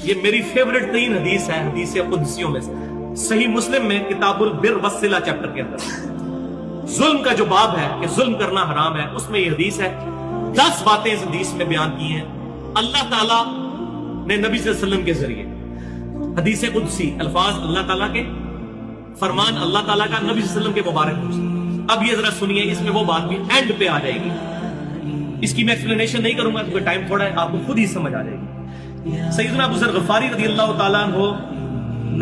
یہ میری فیوریٹ ترین حدیث ہے حدیث قدسیوں میں سے، صحیح مسلم میں کتاب البر والصلہ چیپٹر کے اندر ظلم کا جو باب ہے کہ ظلم کرنا حرام ہے، اس میں یہ حدیث ہے۔ 10 باتیں اس حدیث میں بیان کی ہیں اللہ تعالیٰ نے نبی صلی اللہ علیہ وسلم کے ذریعے۔ حدیث قدسی، الفاظ اللہ تعالیٰ کے، فرمان اللہ تعالیٰ کا، نبی صلی اللہ علیہ وسلم کے مبارک لفظ۔ اب یہ ذرا سنیے، اس میں وہ بات بھی اینڈ پہ آ جائے گی، اس کی میں ایکسپلینیشن نہیں کروں گا کیونکہ ٹائم تھوڑا ہے، آپ کو خود ہی سمجھ آ جائے گی۔ سیدنا ابو ذر غفاری رضی اللہ تعالیٰ عنہ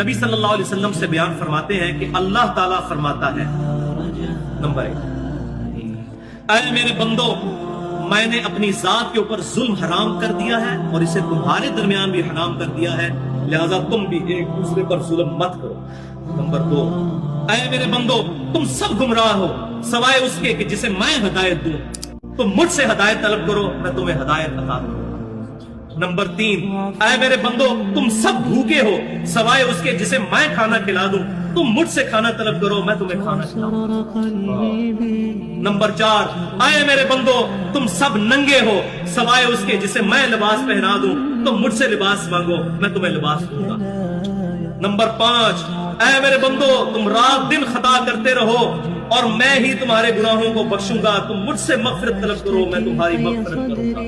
نبی صلی اللہ علیہ وسلم سے بیان فرماتے ہیں کہ اللہ تعالیٰ فرماتا ہے، نمبر 1، اے میرے بندو، میں نے اپنی ذات کے اوپر ظلم حرام کر دیا ہے اور اسے تمہارے درمیان بھی حرام کر دیا ہے، لہذا تم بھی ایک دوسرے پر ظلم مت کرو۔ نمبر 2، اے میرے بندو، تم سب گمراہ ہو سوائے اس کے کہ جسے میں ہدایت دوں، تم مجھ سے ہدایت طلب کرو، میں تمہیں ہدایت عطا کروں۔ نمبر 3، اے میرے بندو، تم سب بھوکے ہو سوائے اس کے جسے میں کھانا کھلا دوں، تم مجھ سے کھانا طلب کرو، میں تمہیں کھانا کھلاؤں۔ نمبر 4، اے میرے بندو، تم سب ننگے ہو سوائے اس کے جسے میں لباس پہنا دوں، تم مجھ سے لباس مانگو، میں تمہیں لباس دوں گا۔ نمبر 5، اے میرے بندو، تم رات دن خطا کرتے رہو اور میں ہی تمہارے گناہوں کو بخشوں گا، تم مجھ سے مغفرت طلب کرو، میں تمہاری مغفرت کروں گا۔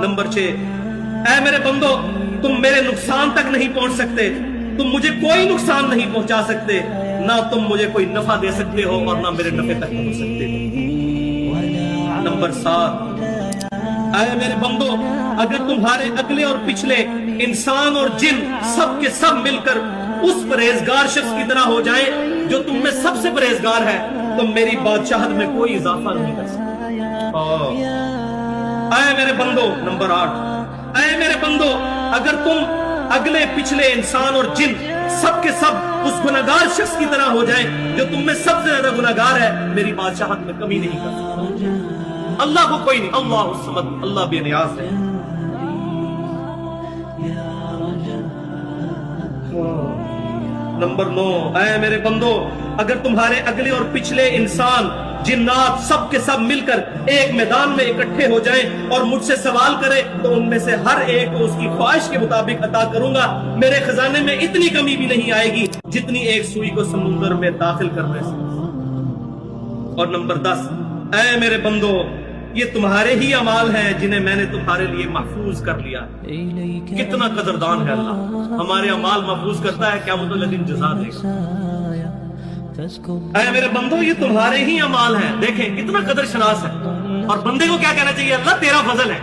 نمبر 6، اے میرے بندو، تم میرے نقصان تک نہیں پہنچ سکتے، تم مجھے کوئی نقصان نہیں پہنچا سکتے، نہ تم مجھے کوئی نفع دے سکتے ہو اور نہ میرے نفع تک پہنچ سکتے ہو۔ نمبر 7، اے میرے بندو، اگر تمہارے اگلے اور پچھلے انسان اور جن سب کے سب مل کر اس پرہیزگار شخص کی طرح ہو جائیں جو تم میں سب سے پرہیزگار ہے، تم میری بادشاہت میں کوئی اضافہ نہیں کر سکتے۔ اے میرے بندو، نمبر 8، اے میرے بندو، اگر تم اگلے پچھلے انسان اور جن سب کے سب اس گناہگار شخص کی طرح ہو جائیں جو تم میں سب سے زیادہ گناہگار ہے، میری بادشاہت میں کمی نہیں کر سکتا۔ اللہ کو کوئی نہیں، اللہ الصمد، اللہ بے نیاز ہے۔ نمبر 9، اے میرے بندو، اگر تمہارے اگلے اور پچھلے انسان جنات سب کے سب مل کر ایک میدان میں اکٹھے ہو جائیں اور مجھ سے سوال کرے تو ان میں سے ہر ایک کو اس کی خواہش کے مطابق عطا کروں گا، میرے خزانے میں اتنی کمی بھی نہیں آئے گی جتنی ایک سوئی کو سمندر میں داخل کرنے سے۔ اور نمبر 10، اے میرے بندو، یہ تمہارے ہی اعمال ہیں جنہیں میں نے تمہارے لیے محفوظ کر لیا۔ کتنا قدردان ہے اللہ، ہمارے اعمال محفوظ کرتا ہے، قیامت الدین جزا دے گا۔ اے میرے بندو، یہ تمہارے ہی اعمال ہیں، دیکھیں کتنا قدر شناس ہے، اور بندے کو کیا کہنا چاہیے؟ اللہ تیرا فضل ہے۔